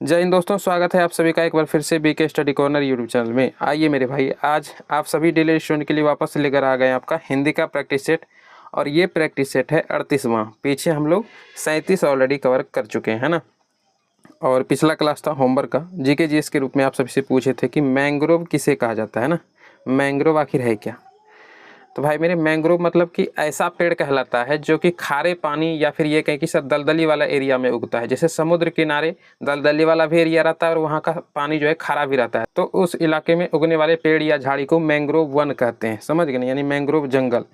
जय हिंद दोस्तों, स्वागत है आप सभी का एक बार फिर से BK study corner YouTube channel में। आइए मेरे भाई, आज आप सभी डेली स्टूडेंट के लिए वापस लेकर आ गए आपका हिंदी का प्रैक्टिस सेट। और ये प्रैक्टिस सेट है 38वां। पीछे हम लोग 37 ऑलरेडी कवर कर चुके हैं, है ना। और पिछला क्लास था होमवर्क का, जीके जीएस के रूप में आप सभी से पूछे थे कि मैंग्रोव किसे कहा जाता है ना। मैंग्रोव आखिर है क्या? तो भाई मेरे, मैंग्रोव मतलब कि ऐसा पेड़ कहलाता है जो कि खारे पानी या फिर ये कहें कि सर दलदली वाला एरिया में उगता है। जैसे समुद्र किनारे दलदली वाला भी एरिया रहता है और वहाँ का पानी जो है खारा भी रहता है, तो उस इलाके में उगने वाले पेड़ या झाड़ी को मैंग्रोव वन कहते हैं। समझ गए ना, यानी मैंग्रोव जंगल।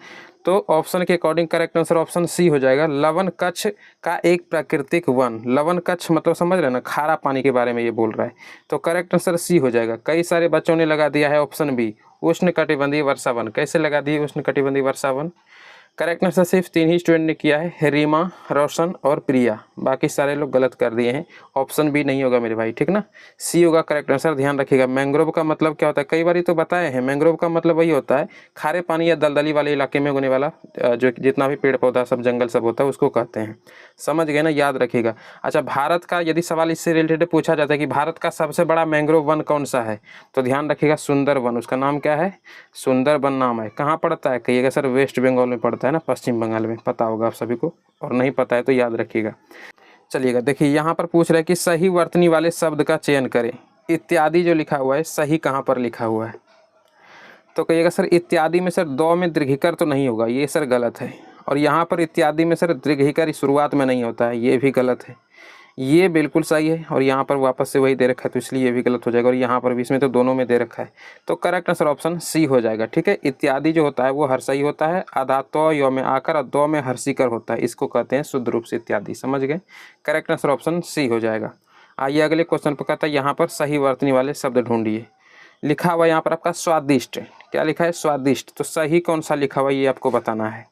तो ऑप्शन के according correct answer option C हो जाएगा, लवन कच्छ का एक प्राकृतिक वन। लवन कच्छ मतलब समझ रहे हैं ना, खारा पानी के बारे में ये बोल रहा है। तो करेक्ट आंसर सी हो जाएगा। कई सारे बच्चों ने लगा दिया है ऑप्शन बी, उष्णकटिबंधीय वर्षा वन। कैसे लगा दिए उष्णकटिबंधीय वर्षा वन? करेक्ट आंसर सिर्फ 3 ही स्टूडेंट ने किया है, रीमा, रोशन और प्रिया। बाकी सारे लोग गलत कर दिए हैं। ऑप्शन बी नहीं होगा मेरे भाई, ठीक ना, सी होगा करेक्ट आंसर। ध्यान रखिएगा, मैंग्रोव का मतलब क्या होता है, कई बार तो बताए हैं। मैंग्रोव का मतलब वही होता है, खारे पानी या दलदली वाले इलाके में उगने वाला जो जितना भी पेड़ पौधा सब जंगल सब होता है उसको कहते हैं। समझ गए ना, याद रखिएगा। अच्छा, भारत का यदि सवाल इससे रिलेटेड पूछा जाता है कि भारत का सबसे बड़ा मैंग्रोव वन कौन सा है, तो ध्यान रखिएगा सुंदरवन। उसका नाम क्या है? सुंदरबन नाम है। कहाँ पड़ता है कहिएगा? सर वेस्ट बंगाल में पड़ता है ना, पश्चिम बंगाल में। पता होगा आप सभी को, और नहीं पता है तो याद रखिएगा। चलिएगा, देखिए यहाँ पर पूछ रहा है कि सही वर्तनी वाले शब्द का चयन करें। इत्यादि जो लिखा हुआ है, सही कहाँ पर लिखा हुआ है? तो कहिएगा सर इत्यादि में सर दो में दीर्घिकर तो नहीं होगा, ये सर गलत है। और यहाँ पर इत्यादि में सर दीर्घिकर शुरुआत में नहीं होता है, ये भी गलत है। ये बिल्कुल सही है, और यहाँ पर वापस से वही दे रखा है तो इसलिए ये भी गलत हो जाएगा। और यहाँ पर भी, इसमें तो दोनों में दे रखा है। तो करेक्ट आंसर ऑप्शन सी हो जाएगा, ठीक है। इत्यादि जो होता है वो हर्षई होता है, आधा तो यो में आकर और दो में हर्षिकर होता है, इसको कहते हैं शुद्ध रूप से इत्यादि। समझ गए? करेक्ट आंसर ऑप्शन सी हो जाएगा। आइए अगले क्वेश्चन पर कहता है, यहाँ पर सही वर्तनी वाले शब्द ढूंढिए। लिखा हुआ यहाँ पर आपका स्वादिष्ट। क्या लिखा है? स्वादिष्ट। तो सही कौन सा लिखा हुआ ये आपको बताना है।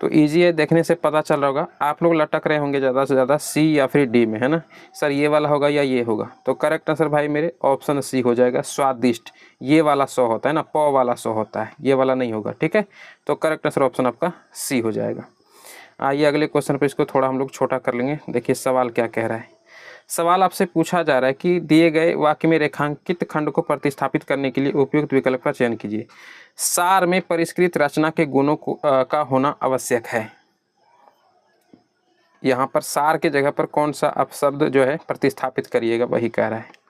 तो इजी है, देखने से पता चल रहा होगा। आप लोग लटक रहे होंगे ज़्यादा से ज़्यादा सी या फिर डी में, है ना। सर ये वाला होगा या ये होगा? तो करेक्ट आंसर भाई मेरे ऑप्शन सी हो जाएगा, स्वादिष्ट। ये वाला सौ होता है ना, प वाला सौ होता है, ये वाला नहीं होगा, ठीक है। तो करेक्ट आंसर ऑप्शन आपका सी हो जाएगा। आइए अगले क्वेश्चन पर, इसको थोड़ा हम लोग छोटा कर लेंगे। देखिए सवाल क्या कह रहा है। सवाल आपसे पूछा जा रहा है कि दिए गए वाक्य में रेखांकित खंड को प्रतिस्थापित करने के लिए उपयुक्त विकल्प का चयन कीजिए। सार में परिष्कृत रचना के गुणों का होना आवश्यक है। यहाँ पर सार के जगह पर कौन सा आप शब्द जो है प्रतिस्थापित करिएगा, वही कह रहा है।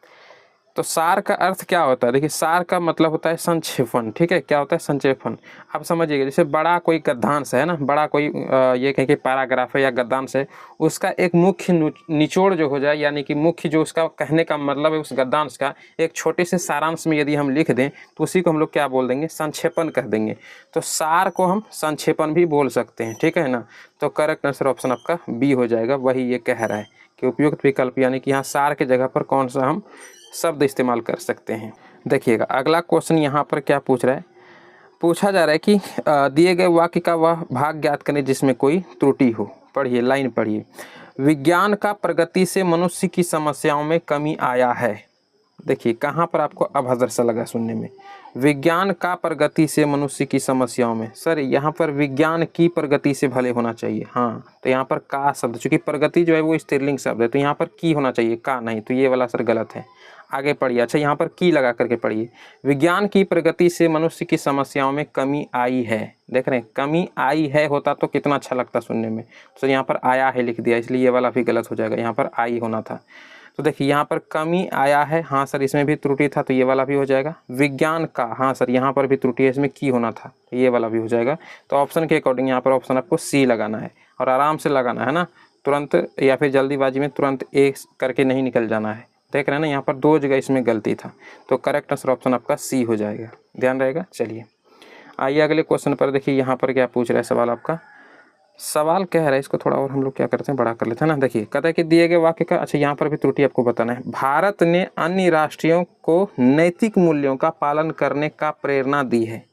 तो सार का अर्थ क्या होता है? देखिए सार का मतलब होता है संक्षेपण, ठीक है। क्या होता है? संक्षेपण। आप समझिएगा, जैसे बड़ा कोई गद्यांश है ना, बड़ा कोई ये कहें कि पैराग्राफ है या गद्यांश है, उसका एक मुख्य निचोड़ जो हो जाए, यानी कि मुख्य जो उसका कहने का मतलब है उस गद्यांश का, एक छोटे से सारांश में यदि हम लिख दें तो उसी को हम लोग क्या बोल देंगे? संक्षेपण कह देंगे। तो सार को हम संक्षेपण भी बोल सकते हैं, ठीक है ना। तो करेक्ट आंसर ऑप्शन आपका बी हो जाएगा। वही ये कह रहा है कि उपयुक्त विकल्प, यानी कि यहाँ सार के जगह पर कौन सा हम शब्द इस्तेमाल कर सकते हैं। देखिएगा अगला क्वेश्चन यहाँ पर क्या पूछ रहा है। पूछा जा रहा है कि दिए गए वाक्य का वह भाग ज्ञात करें जिसमें कोई त्रुटि हो। पढ़िए, लाइन पढ़िए। विज्ञान का प्रगति से मनुष्य की समस्याओं में कमी आया है। देखिए कहाँ पर आपको अभद्र सा लगा सुनने में। विज्ञान का प्रगति से मनुष्य की समस्याओं में, सर यहाँ पर विज्ञान की प्रगति से भले होना चाहिए, हाँ। तो यहाँ पर का शब्द, चूंकि प्रगति जो है वो स्त्रीलिंग शब्द है, तो यहाँ पर की होना चाहिए, का नहीं। तो ये वाला सर गलत है। आगे पढ़िए। अच्छा, यहाँ पर की लगा करके पढ़िए। विज्ञान की प्रगति से मनुष्य की समस्याओं में कमी आई है। देख रहे हैं, कमी आई है होता तो कितना अच्छा लगता सुनने में। तो यहाँ पर आया है लिख दिया, इसलिए ये वाला भी गलत हो जाएगा। यहाँ पर आई होना था। तो देखिए यहाँ पर कमी आया है, हाँ सर इसमें भी त्रुटि था, तो ये वाला भी हो जाएगा। विज्ञान का, हाँ सर यहाँ पर भी त्रुटि है, इसमें की होना था, तो ये वाला भी हो जाएगा। तो ऑप्शन के अकॉर्डिंग यहाँ पर ऑप्शन आपको सी लगाना है, और आराम से लगाना है ना, तुरंत या फिर जल्दीबाजी में तुरंत एक करके नहीं निकल जाना है। देख रहे हैं ना, यहाँ पर दो जगह इसमें गलती था। तो करेक्ट आंसर ऑप्शन आपका सी हो जाएगा, ध्यान रहेगा। चलिए आइए अगले क्वेश्चन पर। देखिए यहाँ पर क्या पूछ रहा है सवाल आपका। सवाल कह रहा है, इसको थोड़ा और हम लोग क्या करते हैं, बड़ा कर लेते हैं ना। देखिए कहता है कि दिए गए वाक्य का, अच्छा यहाँ पर भी त्रुटि आपको बताना है। भारत ने अन्य राष्ट्रों को नैतिक मूल्यों का पालन करने का प्रेरणा दी है।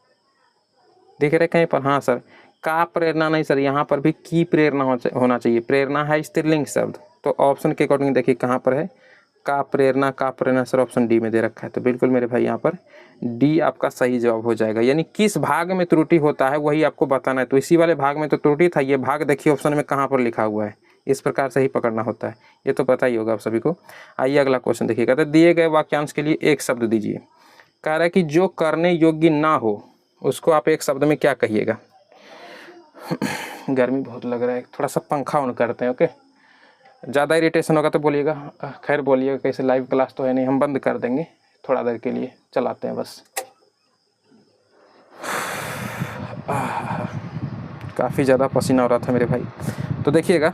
देख रहे कहीं पर? हाँ सर, का प्रेरणा नहीं सर, यहाँ पर भी की प्रेरणा होना चाहिए। प्रेरणा है स्त्रीलिंग शब्द, तो ऑप्शन के अकॉर्डिंग देखिए कहाँ पर है का प्रेरणा। का प्रेरणा सर ऑप्शन डी में दे रखा है, तो बिल्कुल मेरे भाई यहाँ पर डी आपका सही जवाब हो जाएगा। यानी किस भाग में त्रुटि होता है वही आपको बताना है। तो इसी वाले भाग में तो त्रुटि था, ये भाग देखिए ऑप्शन में कहाँ पर लिखा हुआ है, इस प्रकार से ही पकड़ना होता है, ये तो पता ही होगा आप सभी को। आइए अगला क्वेश्चन देखिएगा। तो दिए गए वाक्यांश के लिए एक शब्द दीजिए। कह रहा है कि जो करने योग्य ना हो उसको आप एक शब्द में क्या कहिएगा। गर्मी बहुत लग रहा है, थोड़ा सा पंखा ऑन करते हैं। ओके, ज़्यादा इरिटेशन होगा तो बोलिएगा, खैर बोलिएगा, कैसे लाइव क्लास तो है नहीं, हम बंद कर देंगे थोड़ा देर के लिए, चलाते हैं बस। काफ़ी ज़्यादा पसीना हो रहा था मेरे भाई। तो देखिएगा,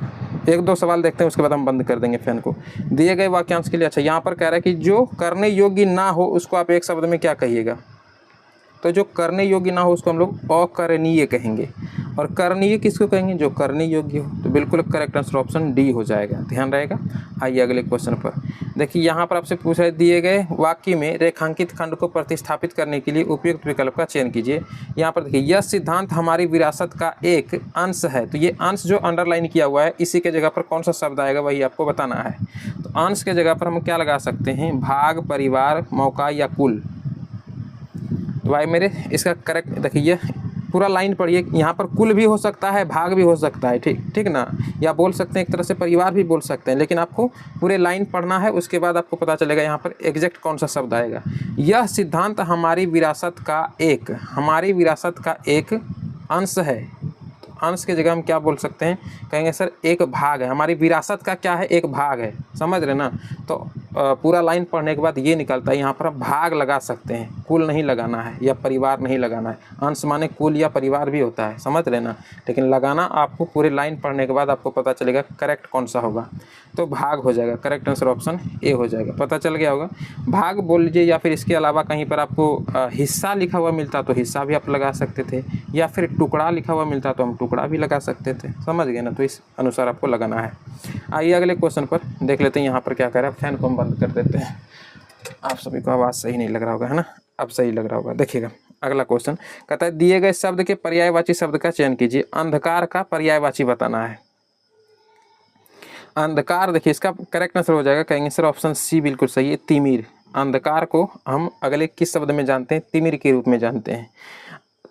एक दो सवाल देखते हैं, उसके बाद हम बंद कर देंगे फैन को। दिए गए वाक्यांश के लिए, अच्छा यहाँ पर कह रहा है कि जो करने योग्य ना हो उसको आप एक शब्द में क्या कहिएगा। तो जो करने योग्य ना हो उसको हम लोग अकरणीय कहेंगे, और करणीय किसको कहेंगे, जो करने योग्य हो। तो बिल्कुल करेक्ट आंसर ऑप्शन डी हो जाएगा, ध्यान रहेगा। आइए अगले क्वेश्चन पर देखिए। यहाँ पर आपसे पूछा है, दिए गए वाक्य में रेखांकित खंड को प्रतिस्थापित करने के लिए उपयुक्त विकल्प का चयन कीजिए। यहाँ पर देखिए, यह सिद्धांत हमारी विरासत का एक अंश है। तो ये अंश जो अंडरलाइन किया हुआ है, इसी के जगह पर कौन सा शब्द आएगा वही आपको बताना है। तो अंश के जगह पर हम क्या लगा सकते हैं, भाग, परिवार, मौका या कुल। तो भाई मेरे इसका करेक्ट देखिए, ये पूरा लाइन पढ़िए। यहाँ पर कुल भी हो सकता है, भाग भी हो सकता है, ठीक ना, या बोल सकते हैं एक तरह से परिवार भी बोल सकते हैं, लेकिन आपको पूरे लाइन पढ़ना है, उसके बाद आपको पता चलेगा यहाँ पर एग्जैक्ट कौन सा शब्द आएगा। यह सिद्धांत हमारी विरासत का एक अंश है। अंश की जगह हम क्या बोल सकते हैं, कहेंगे सर एक भाग है। हमारी विरासत का क्या है, एक भाग है, समझ रहे ना। तो पूरा लाइन पढ़ने के बाद ये निकलता है, यहाँ पर हम भाग लगा सकते हैं, कुल नहीं लगाना है या परिवार नहीं लगाना है। अंश माने कुल या परिवार भी होता है, समझ रहे ना, लेकिन लगाना आपको पूरे लाइन पढ़ने के बाद आपको पता चलेगा करेक्ट कौन सा होगा। तो भाग हो जाएगा, करेक्ट आंसर ऑप्शन ए हो जाएगा। पता चल गया होगा, भाग बोल लीजिए, या फिर इसके अलावा कहीं पर आपको हिस्सा लिखा हुआ मिलता तो हिस्सा भी आप लगा सकते थे, या फिर टुकड़ा लिखा हुआ मिलता तो हम टुकड़ा भी लगा सकते थे, समझ गए ना। तो इस अनुसार आपको लगाना है। आइए अगले क्वेश्चन पर देख लेते हैं, यहाँ पर क्या कह रहा है। फैन को हम बंद कर देते हैं, आप सभी को आवाज़ सही नहीं लग रहा होगा, है ना, अब सही लग रहा होगा। देखिएगा अगला क्वेश्चन कहता है, दिए गए शब्द के पर्यायवाची शब्द का चयन कीजिए। अंधकार का पर्यायवाची बताना है। अंधकार, देखिए इसका करेक्ट आंसर हो जाएगा, कहेंगे सर ऑप्शन सी बिल्कुल सही है, तिमिर। अंधकार को हम अगले किस शब्द में जानते हैं, तिमिर के रूप में जानते हैं।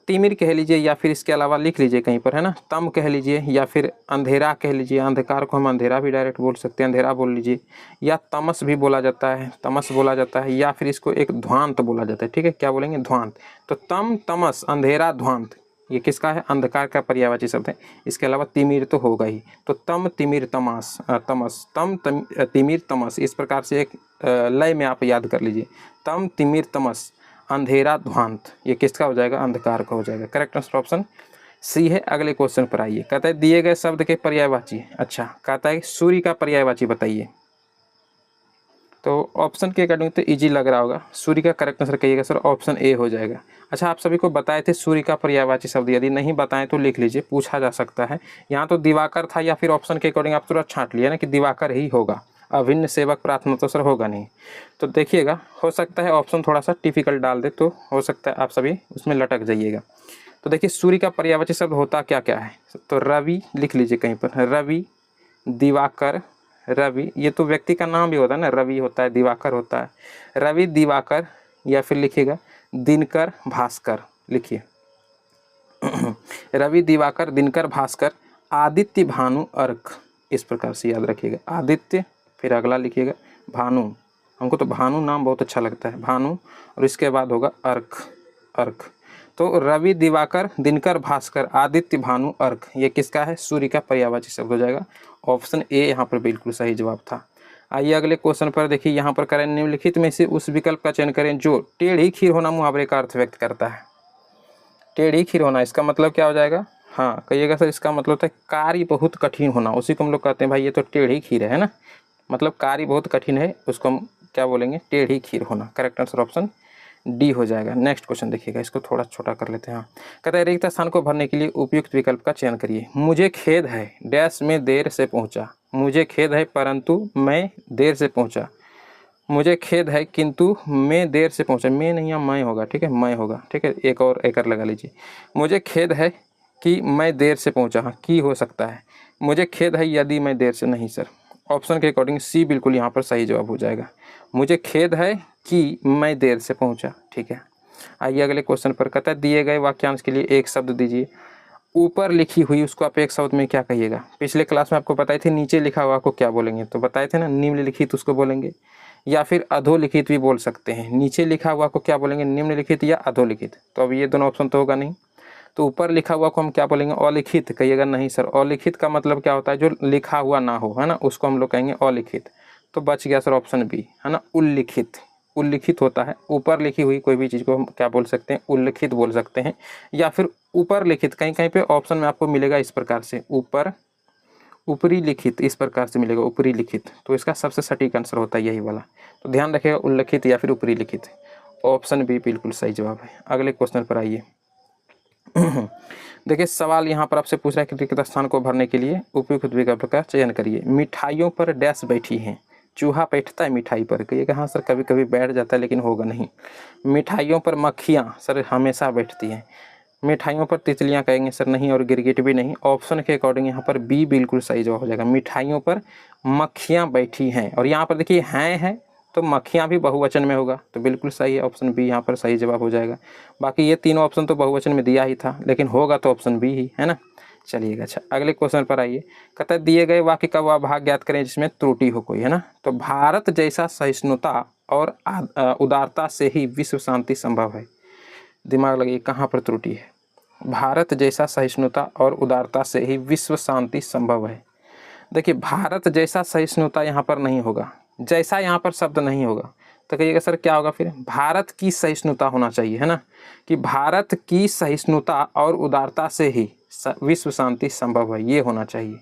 तिमिर कह लीजिए, या फिर इसके अलावा लिख लीजिए कहीं पर, है ना, तम कह लीजिए, या फिर अंधेरा कह लीजिए। अंधकार को हम अंधेरा भी डायरेक्ट बोल सकते हैं, अंधेरा बोल लीजिए, या तमस भी बोला जाता है, तमस बोला जाता है, या फिर इसको एक ध्वांत बोला जाता है। ठीक है, क्या बोलेंगे, ध्वांत। तो तम, तमस, अंधेरा, ध्वांत, ये किसका है, अंधकार का पर्यायवाची शब्द है। इसके अलावा तिमिर तो होगा ही। तो तम, तिमिर, तमस, तम, तिमिर, तमस, इस प्रकार से एक लय में आप याद कर लीजिए। तम, तिमिर, तमस, अंधेरा, ध्वांत, ये किसका हो जाएगा, अंधकार का हो जाएगा। करेक्ट आंसर ऑप्शन सी है। अगले क्वेश्चन पर आइए। कहता है, दिए गए शब्द के पर्यायवाची, अच्छा कहता है सूर्य का पर्यायवाची बताइए। तो ऑप्शन के अकॉर्डिंग तो इजी लग रहा होगा, सूर्य का करेक्ट आंसर कहिएगा सर, ऑप्शन ए हो जाएगा। अच्छा, आप सभी को बताए थे सूर्य का पर्यायवाची शब्द, यदि नहीं बताएं तो लिख लीजिए, पूछा जा सकता है। यहाँ तो दिवाकर था, या फिर ऑप्शन के अकॉर्डिंग आप तुरंत छांट लिया ना कि दिवाकर ही होगा, अभिन्न सेवक प्रार्थना तो सर होगा नहीं। तो देखिएगा, हो सकता है ऑप्शन थोड़ा सा डिफिकल्ट डाल दे, तो हो सकता है आप सभी उसमें लटक जाइएगा। तो देखिए, सूर्य का पर्यायवाची शब्द होता क्या क्या है। तो रवि लिख लीजिए कहीं पर, रवि, दिवाकर, रवि, ये तो व्यक्ति का नाम भी होता है ना, रवि होता है, दिवाकर होता है, रवि, दिवाकर, या फिर लिखिएगा दिनकर, भास्कर, लिखिए रवि, दिवाकर, दिनकर, भास्कर, आदित्य, भानु, अर्क, इस प्रकार से याद रखिएगा। आदित्य, फिर अगला लिखिएगा भानु, हमको तो भानु नाम बहुत अच्छा लगता है, भानु, और इसके बाद होगा अर्क, अर्क। तो रवि, दिवाकर, दिनकर, भास्कर, आदित्य, भानु, अर्क, ये किसका है, सूर्य का पर्यायवाची शब्द हो जाएगा। ऑप्शन ए यहाँ पर बिल्कुल सही जवाब था। आइए अगले क्वेश्चन पर देखिए, यहाँ पर करें, निम्नलिखित में से उस विकल्प का चयन करें जो टेढ़ी खीर होना मुहावरे का अर्थ व्यक्त करता है। टेढ़ी खीर होना, इसका मतलब क्या हो जाएगा, हाँ कहिएगा सर, इसका मतलब होता है कार्य बहुत कठिन होना, उसी को हम लोग कहते हैं भाई ये तो टेढ़ी खीर है ना, मतलब कार्य बहुत कठिन है, उसको हम क्या बोलेंगे, टेढ़ी खीर होना। करेक्ट आंसर ऑप्शन डी हो जाएगा। नेक्स्ट क्वेश्चन देखिएगा, इसको थोड़ा छोटा कर लेते हैं। हाँ, कहता है, रिक्त स्थान को भरने के लिए उपयुक्त विकल्प का चयन करिए। मुझे खेद है, डैश में देर से पहुंचा। मुझे खेद है परंतु मैं देर से पहुंचा। मुझे खेद है किंतु मैं देर से पहुंचा, मैं नहीं, यहाँ मैं होगा, ठीक है, मैं होगा, ठीक है, एक और एकर लगा लीजिए। मुझे खेद है कि मैं देर से पहुंचा, हाँ की हो सकता है। मुझे खेद है यदि मैं देर से, नहीं सर, ऑप्शन के अकॉर्डिंग सी बिल्कुल यहाँ पर सही जवाब हो जाएगा। मुझे खेद है कि मैं देर से पहुंचा, ठीक है। आइए अगले क्वेश्चन पर, कहता है, दिए गए वाक्यांश के लिए एक शब्द दीजिए। ऊपर लिखी हुई उसको आप एक शब्द में क्या कहिएगा? पिछले क्लास में आपको बताई थी नीचे लिखा हुआ को क्या बोलेंगे, तो बताए थे ना निम्नलिखित उसको बोलेंगे, या फिर अधोलिखित भी बोल सकते हैं। नीचे लिखा हुआ को क्या बोलेंगे? निम्नलिखित या अधोलिखित। तो अब ये दोनों ऑप्शन तो होगा नहीं, तो ऊपर लिखा हुआ को हम क्या बोलेंगे? अलिखित कहिएगा। नहीं सर, अलिखित का मतलब क्या होता है? जो लिखा हुआ ना हो, है ना, उसको हम लोग कहेंगे अलिखित। तो बच गया सर ऑप्शन बी, है ना, उल्लिखित। उल्लिखित होता है ऊपर लिखी हुई कोई भी चीज़ को हम क्या बोल सकते हैं? उल्लिखित बोल सकते हैं, या फिर ऊपर लिखित। कहीं कहीं पे ऑप्शन में आपको मिलेगा इस प्रकार से, ऊपर, ऊपरी लिखित, इस प्रकार से मिलेगा ऊपरी लिखित। तो इसका सबसे सटीक आंसर होता है यही वाला। तो ध्यान रखिएगा, उल्लिखित या फिर ऊपरी लिखित। ऑप्शन बी बिल्कुल सही जवाब है। अगले क्वेश्चन पर आइए। देखिए सवाल यहाँ पर आपसे पूछ रहा है कि रिक्त स्थान को भरने के लिए उपयुक्त विकल्प का चयन करिए। मिठाइयों पर डैश बैठी हैं। चूहा बैठता है मिठाई पर? कहिएगा हाँ सर कभी कभी बैठ जाता है लेकिन होगा नहीं। मिठाइयों पर मक्खियाँ सर हमेशा बैठती हैं। मिठाइयों पर तितलियाँ कहेंगे सर नहीं, और गिरगिट भी नहीं। ऑप्शन के अकॉर्डिंग यहाँ पर बी बिल्कुल सही जवाब हो जाएगा। मिठाइयों पर मक्खियाँ बैठी हैं, और यहाँ पर देखिए हैं है तो मक्खियाँ भी बहुवचन में होगा, तो बिल्कुल सही है। ऑप्शन बी यहाँ पर सही जवाब हो जाएगा। बाकी ये तीनों ऑप्शन तो बहुवचन में दिया ही था, लेकिन होगा तो ऑप्शन बी ही, है ना। चलिएगा अच्छा अगले क्वेश्चन पर आइए। कहता है दिए गए वाक्य का वह भाग ज्ञात करें जिसमें त्रुटि हो कोई, है ना। तो भारत जैसा सहिष्णुता और उदारता से ही विश्व शांति संभव है। दिमाग लगाइए कहाँ पर त्रुटि है? भारत जैसा सहिष्णुता और उदारता से ही विश्व शांति संभव है। देखिए भारत जैसा सहिष्णुता यहाँ पर नहीं होगा, जैसा यहाँ पर शब्द नहीं होगा, तो कहिएगा सर क्या होगा फिर? भारत की सहिष्णुता होना चाहिए, है ना, कि भारत की सहिष्णुता और उदारता से ही विश्व शांति संभव है, ये होना चाहिए।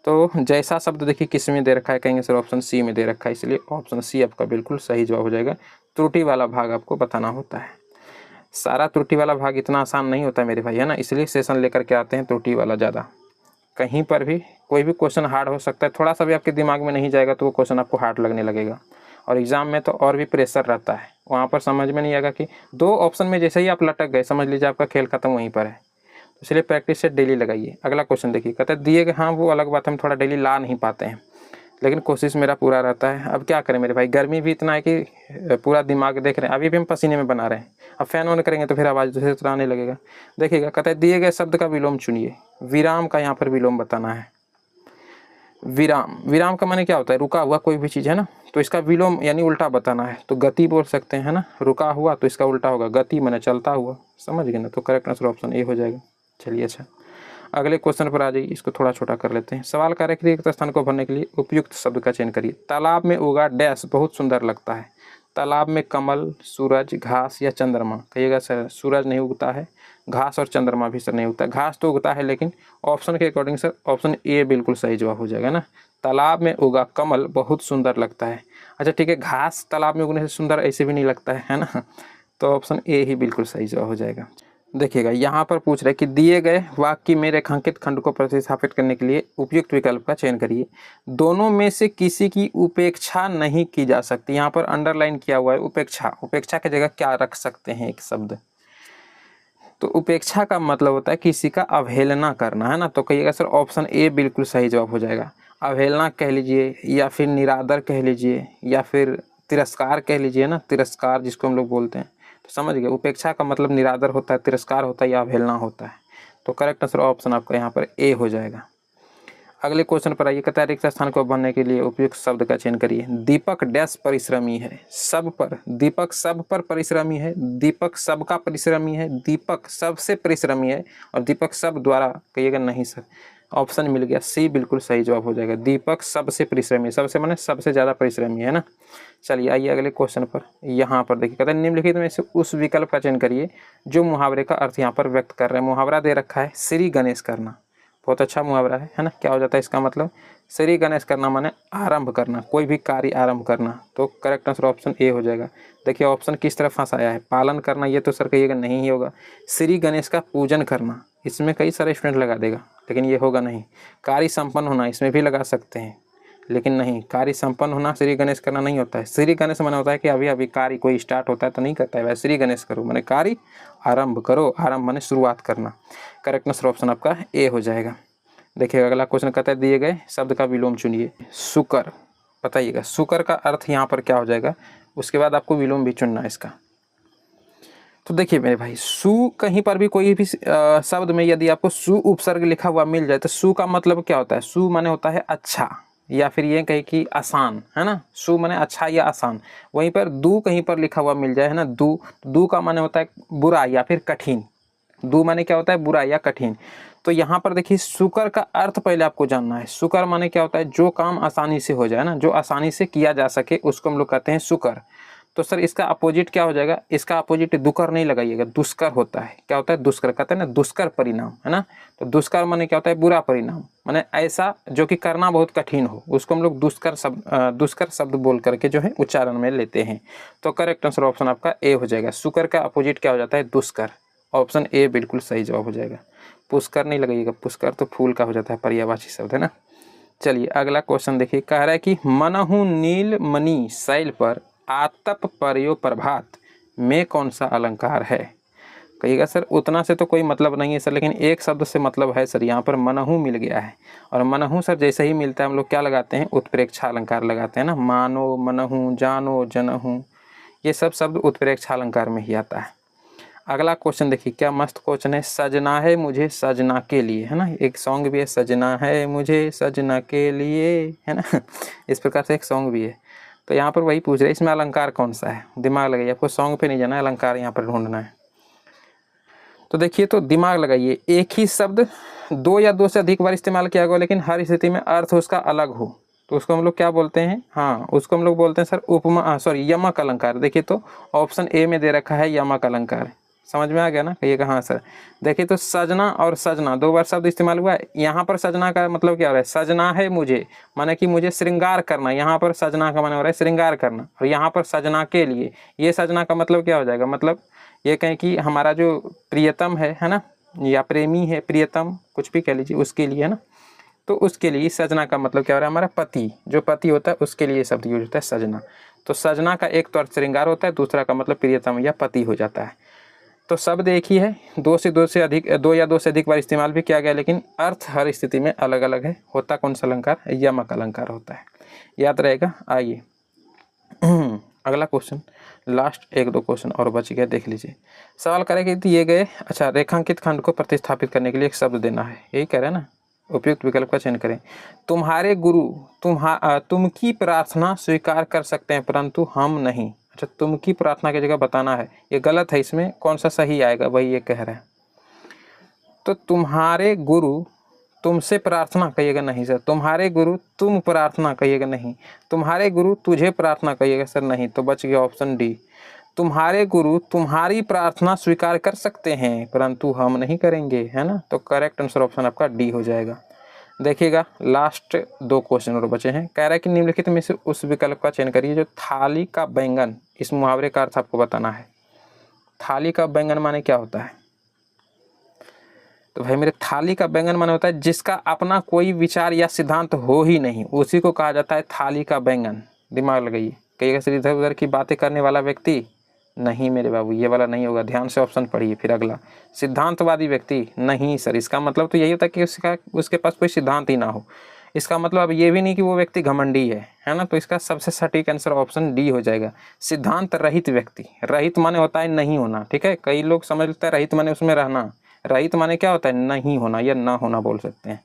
तो जैसा शब्द देखिए किस में दे रखा है? कहेंगे सर ऑप्शन सी में दे रखा है, इसलिए ऑप्शन सी आपका बिल्कुल सही जवाब हो जाएगा। त्रुटि वाला भाग आपको बताना होता है। सारा त्रुटि वाला भाग इतना आसान नहीं होता मेरे भाई, है ना, इसलिए सेशन लेकर के आते हैं त्रुटि वाला ज़्यादा। कहीं पर भी कोई भी क्वेश्चन हार्ड हो सकता है, थोड़ा सा भी आपके दिमाग में नहीं जाएगा तो वो क्वेश्चन आपको हार्ड लगने लगेगा। और एग्जाम में तो और भी प्रेशर रहता है, वहाँ पर समझ में नहीं आएगा कि दो ऑप्शन में जैसे ही आप लटक गए समझ लीजिए आपका खेल खत्म वहीं पर है। इसलिए प्रैक्टिस से डेली लगाइए। अगला क्वेश्चन देखिए, कहते हैं दिए गए, हाँ वो अलग बात, हम थोड़ा डेली ला नहीं पाते हैं, लेकिन कोशिश मेरा पूरा रहता है। अब क्या करें मेरे भाई, गर्मी भी इतना है कि पूरा दिमाग देख रहे हैं, अभी भी हम पसीने में बना रहे हैं। अब फैन ऑन करेंगे तो फिर आवाज़ दूसरे तरह आने लगेगा। देखिएगा कहता है दिए गए शब्द का विलोम चुनिए। विराम का यहाँ पर विलोम बताना है। विराम, विराम का माने क्या होता है? रुका हुआ कोई भी चीज़, है ना, तो इसका विलोम यानी उल्टा बताना है। तो गति बोल सकते हैं, है ना, रुका हुआ तो इसका उल्टा होगा गति, माने चलता हुआ, समझ गए ना। तो करेक्ट आंसर ऑप्शन ए हो जाएगा। चलिए अच्छा अगले क्वेश्चन पर आ जाइए, इसको थोड़ा छोटा कर लेते हैं। सवाल कार्य के रिक्त स्थान को भरने के लिए उपयुक्त शब्द का चयन करिए। तालाब में उगा डैश बहुत सुंदर लगता है। तालाब में कमल, सूरज, घास या चंद्रमा? कहिएगा सर सूरज नहीं उगता है, घास और चंद्रमा भी सर नहीं उगता। घास तो उगता है लेकिन ऑप्शन के अकॉर्डिंग सर ऑप्शन ए बिल्कुल सही जवाब हो जाएगा ना। तालाब में उगा कमल बहुत सुंदर लगता है। अच्छा ठीक है, घास तालाब में उगने से सुंदर ऐसे भी नहीं लगता है ना। तो ऑप्शन ए ही बिल्कुल सही जवाब हो जाएगा। देखिएगा यहाँ पर पूछ रहे हैं कि दिए गए वाक्य में रेखांकित खंड को प्रतिस्थापित करने के लिए उपयुक्त विकल्प का चयन करिए। दोनों में से किसी की उपेक्षा नहीं की जा सकती। यहाँ पर अंडरलाइन किया हुआ है उपेक्षा। उपेक्षा की जगह क्या रख सकते हैं? एक शब्द। तो उपेक्षा का मतलब होता है किसी का अवहेलना करना, है ना। तो कहिएगा सर ऑप्शन ए बिल्कुल सही जवाब हो जाएगा। अवहेलना कह लीजिए, या फिर निरादर कह लीजिए, या फिर तिरस्कार कह लीजिए ना, तिरस्कार जिसको हम लोग बोलते हैं। तो समझ गए, उपेक्षा का मतलब निरादर होता है, तिरस्कार होता है या अवहेलना होता है। तो करेक्ट आंसर ऑप्शन आपका यहाँ पर ए हो जाएगा। अगले क्वेश्चन पर आइए। कहता है रिक्त स्थान को भरने के लिए उपयुक्त शब्द का चयन करिए। दीपक डैश परिश्रमी है। सब पर, दीपक सब पर परिश्रमी है, दीपक सबका परिश्रमी है, दीपक सबसे परिश्रमी है, और दीपक सब द्वारा? कहिएगा नहीं सर, ऑप्शन मिल गया सी बिल्कुल सही जवाब हो जाएगा। दीपक सबसे परिश्रमी, सबसे माने सबसे ज़्यादा परिश्रमी, है ना। चलिए आइए अगले क्वेश्चन पर। यहाँ पर देखिए कहते हैं निम्नलिखित में से उस विकल्प का चयन करिए जो मुहावरे का अर्थ यहाँ पर व्यक्त कर रहे हैं। मुहावरा दे रखा है श्री गणेश करना, बहुत अच्छा मुहावरा है ना। क्या हो जाता है इसका मतलब? श्री गणेश करना माने आरंभ करना, कोई भी कार्य आरंभ करना। तो करेक्ट आंसर ऑप्शन ए हो जाएगा। देखिए ऑप्शन किस तरह फंसाया है, पालन करना, ये तो सर कहिएगा नहीं ही होगा। श्री गणेश का पूजन करना, इसमें कई सारे स्टूडेंट लगा देगा, लेकिन ये होगा नहीं। कार्य संपन्न होना, इसमें भी लगा सकते हैं, लेकिन नहीं, कार्य संपन्न होना श्री गणेश करना नहीं होता है। श्री गणेश माने होता है कि अभी अभी कार्य कोई स्टार्ट होता है तो नहीं करता है, वैसे श्री गणेश करो माने कार्य आरंभ करो, आरंभ माने शुरुआत करना। करेक्ट आंसर ऑप्शन आपका ए हो जाएगा। देखिएगा अगला क्वेश्चन कहता है दिए गए शब्द का विलोम चुनिए। शुकर, बताइएगा शुकर का अर्थ यहाँ पर क्या हो जाएगा, उसके बाद आपको विलोम भी चुनना है इसका। तो देखिए मेरे भाई, सु कहीं पर भी कोई भी शब्द में यदि आपको सु उपसर्ग लिखा हुआ मिल जाए तो सु का मतलब क्या होता है? सु माने होता है अच्छा, या फिर ये कहे कि आसान, है ना। सु माने अच्छा या आसान। वहीं पर दू कहीं पर लिखा हुआ मिल जाए, है ना, दू, दू का माने होता है बुरा या फिर कठिन। दू माने क्या होता है? बुरा या कठिन। तो यहाँ पर देखिए सुकर का अर्थ पहले आपको जानना है। सुकर माने क्या होता है? जो काम आसानी से हो जाए ना, जो आसानी से किया जा सके, उसको हम लोग कहते हैं सुकर। तो सर इसका अपोजिट क्या हो जाएगा? इसका अपोजिट दुकर नहीं लगाइएगा, दुष्कर होता है। क्या होता है? दुष्कर, कहते हैं ना दुष्कर परिणाम, है ना। तो दुष्कर माने क्या होता है? बुरा परिणाम, माने ऐसा जो कि करना बहुत कठिन हो, उसको हम लोग दुष्कर शब्द बोल करके जो है उच्चारण में लेते हैं। तो करेक्ट आंसर ऑप्शन आपका ए हो जाएगा। सुकर का अपोजिट क्या हो जाता है? दुष्कर। ऑप्शन ए बिल्कुल सही जवाब हो जाएगा। पुष्कर नहीं लगाइएगा, पुष्कर तो फूल का हो जाता है, पर्यायवाची शब्द है ना। चलिए अगला क्वेश्चन देखिए, कह रहा है कि मनहु नील मणि शैल पर आतप पर्यो प्रभात में कौन सा अलंकार है? कहिएगा सर उतना से तो कोई मतलब नहीं है सर, लेकिन एक शब्द से मतलब है सर। यहाँ पर मनहु मिल गया है, और मनहु सर जैसे ही मिलता है हम लोग क्या लगाते हैं? उत्प्रेक्षा अलंकार लगाते हैं ना। मानो, मनहु, जानो, जनहु, ये सब शब्द उत्प्रेक्षा अलंकार में ही आता है। अगला क्वेश्चन देखिए, क्या मस्त क्वेश्चन है। सजना है मुझे सजना के लिए, है ना। एक सॉन्ग भी है, सजना है मुझे सजना के लिए, है ना। इस प्रकार से एक सॉन्ग भी है। तो यहाँ पर वही पूछ रहे हैं, इसमें अलंकार कौन सा है? दिमाग लगाइए, आपको सॉन्ग पे नहीं जाना है, अलंकार यहाँ पर ढूंढना है। तो देखिए, तो दिमाग लगाइए, एक ही शब्द दो या दो से अधिक बार इस्तेमाल किया गया, लेकिन हर स्थिति में अर्थ उसका अलग हो, तो उसको हम लोग क्या बोलते हैं? हाँ, उसको हम लोग बोलते हैं सर उपमा, सॉरी यमक अलंकार। देखिए तो ऑप्शन ए में दे रखा है यमक अलंकार। समझ में आ गया ना? कहिएगा हाँ सर। देखिए तो सजना और सजना दो बार शब्द इस्तेमाल हुआ है। यहाँ पर सजना का मतलब क्या हो रहा है? सजना है मुझे, माने कि मुझे श्रृंगार करना। यहाँ पर सजना का माने हो रहा है श्रृंगार करना, और यहाँ पर सजना के लिए, ये सजना का मतलब क्या हो जाएगा? मतलब ये कहें कि हमारा जो प्रियतम है ना, या प्रेमी है, प्रियतम कुछ भी कह लीजिए, उसके लिए, है ना। तो उसके लिए सजना का मतलब क्या हो रहा है? हमारा पति, जो पति होता है उसके लिए शब्द यूज होता है सजना। तो सजना का एक तो अर्थ श्रृंगार होता है, दूसरा का मतलब प्रियतम या पति हो जाता है। तो शब्द एक ही है, दो या दो से अधिक बार इस्तेमाल भी किया गया, लेकिन अर्थ हर स्थिति में अलग अलग है। होता कौन सा अलंकार? यमक अलंकार होता है, याद रहेगा। आइए अगला क्वेश्चन, लास्ट एक दो क्वेश्चन और बच गया, देख लीजिए। सवाल करें कि दिए गए, अच्छा, रेखांकित खंड को प्रतिस्थापित करने के लिए एक शब्द देना है, यही कह रहे हैं ना। उपयुक्त विकल्प का चयन करें। तुम्हारे गुरु तुम की प्रार्थना स्वीकार कर सकते हैं परंतु हम नहीं। अच्छा, तुम की प्रार्थना की जगह बताना है, ये गलत है, इसमें कौन सा सही आएगा वही ये कह रहे हैं। तो तुम्हारे गुरु तुमसे प्रार्थना कहिएगा नहीं सर, तुम्हारे गुरु तुम प्रार्थना कहिएगा नहीं, तुम्हारे गुरु तुझे प्रार्थना कहिएगा सर नहीं। तो बच गया ऑप्शन डी, तुम्हारे गुरु तुम्हारी प्रार्थना स्वीकार कर सकते हैं परंतु हम नहीं करेंगे, है ना। तो करेक्ट आंसर ऑप्शन आपका डी हो जाएगा। देखिएगा लास्ट दो क्वेश्चन और बचे हैं। कह रहा है कि निम्नलिखित में से उस विकल्प का चयन करिए जो थाली का बैंगन, इस मुहावरे का अर्थ आपको बताना है। थाली का बैंगन माने क्या होता है? तो भाई मेरे, थाली का बैंगन माने होता है जिसका अपना कोई विचार या सिद्धांत हो ही नहीं, उसी को कहा जाता है थाली का बैंगन। दिमाग लगाइए, कहिएगा सर इधर उधर की बातें करने वाला व्यक्ति नहीं मेरे बाबू, ये वाला नहीं होगा। ध्यान से ऑप्शन पढ़िए। फिर अगला, सिद्धांतवादी व्यक्ति नहीं सर, इसका मतलब तो यही होता है कि उसके पास कोई सिद्धांत ही ना हो। इसका मतलब अब ये भी नहीं कि वो व्यक्ति घमंडी है ना। तो इसका सबसे सटीक आंसर ऑप्शन डी हो जाएगा, सिद्धांत रहित व्यक्ति। रहित माने होता है नहीं होना, ठीक है। कई लोग समझते हैं रहित माने उसमें रहना, रहित माने क्या होता है? नहीं होना या ना होना बोल सकते हैं।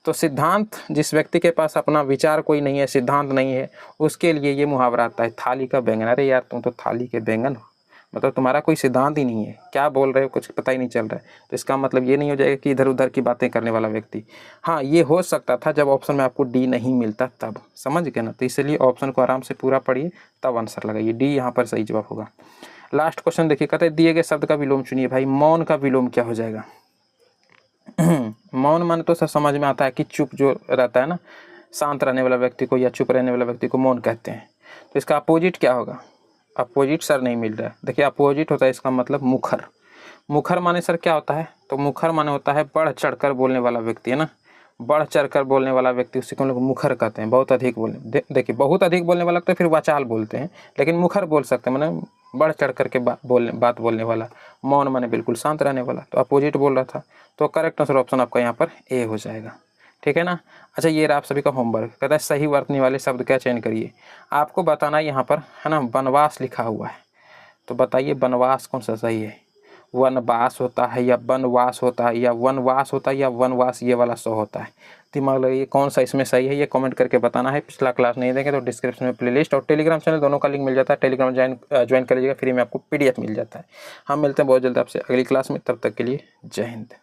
तो सिद्धांत, जिस व्यक्ति के पास अपना विचार कोई नहीं है, सिद्धांत नहीं है, उसके लिए ये मुहावरा आता है थाली का बैंगन। अरे यार तुम तो थाली के बैंगन हो, मतलब तुम्हारा कोई सिद्धांत ही नहीं है, क्या बोल रहे हो कुछ पता ही नहीं चल रहा है। तो इसका मतलब ये नहीं हो जाएगा कि इधर उधर की बातें करने वाला व्यक्ति। हाँ, ये हो सकता था जब ऑप्शन में आपको डी नहीं मिलता तब, समझ गए ना। तो इसलिए ऑप्शन को आराम से पूरा पढ़िए तब आंसर लगाइए, डी यहाँ पर सही जवाब होगा। लास्ट क्वेश्चन देखिए, कहते हैं दिए गए शब्द का विलोम चुनिए। भाई मौन का विलोम क्या हो जाएगा? मौन माने तो सर समझ में आता है कि चुप जो रहता है ना, शांत रहने वाला व्यक्ति को या चुप रहने वाला व्यक्ति को मौन कहते हैं। तो इसका अपोजिट क्या होगा? अपोजिट सर नहीं मिल रहा है। देखिए अपोजिट होता है इसका मतलब मुखर। मुखर माने सर क्या होता है? तो मुखर माने होता है बढ़ चढ़कर बोलने वाला व्यक्ति, है ना। बढ़ चढ़कर बोलने वाला व्यक्ति, उसी को हम लोग मुखर कहते हैं। बहुत अधिक बोलने, देखिए बहुत अधिक बोलने वाला तो फिर वाचाल बोलते हैं, लेकिन मुखर बोल सकते हैं, माने बढ़ चढ़ करके बात बोलने वाला। मौन माने बिल्कुल शांत रहने वाला, तो अपोजिट बोल रहा था। तो करेक्ट आंसर ऑप्शन आपका यहाँ पर ए हो जाएगा, ठीक है ना। अच्छा, ये रहा आप सभी का होमवर्क। कहता है सही वर्तनी वाले शब्द क्या चयन करिए। आपको बताना यहाँ पर, है ना, वनवास लिखा हुआ है, तो बताइए वनवास कौन सा सही है? वनवास होता है या वनवास होता है या वनवास होता है या वनवास, ये वाला सो होता है। दिमाग लगाइए कौन सा इसमें सही है, ये कमेंट करके बताना है। पिछला क्लास नहीं देंगे तो डिस्क्रिप्शन में प्लेलिस्ट और टेलीग्राम चैनल दोनों का लिंक मिल जाता है। टेलीग्राम ज्वाइन कर लीजिएगा, फ्री में आपको PDF मिल जाता है। हम मिलते हैं बहुत जल्द आपसे अगली क्लास में, तब तक के लिए जय हिंद।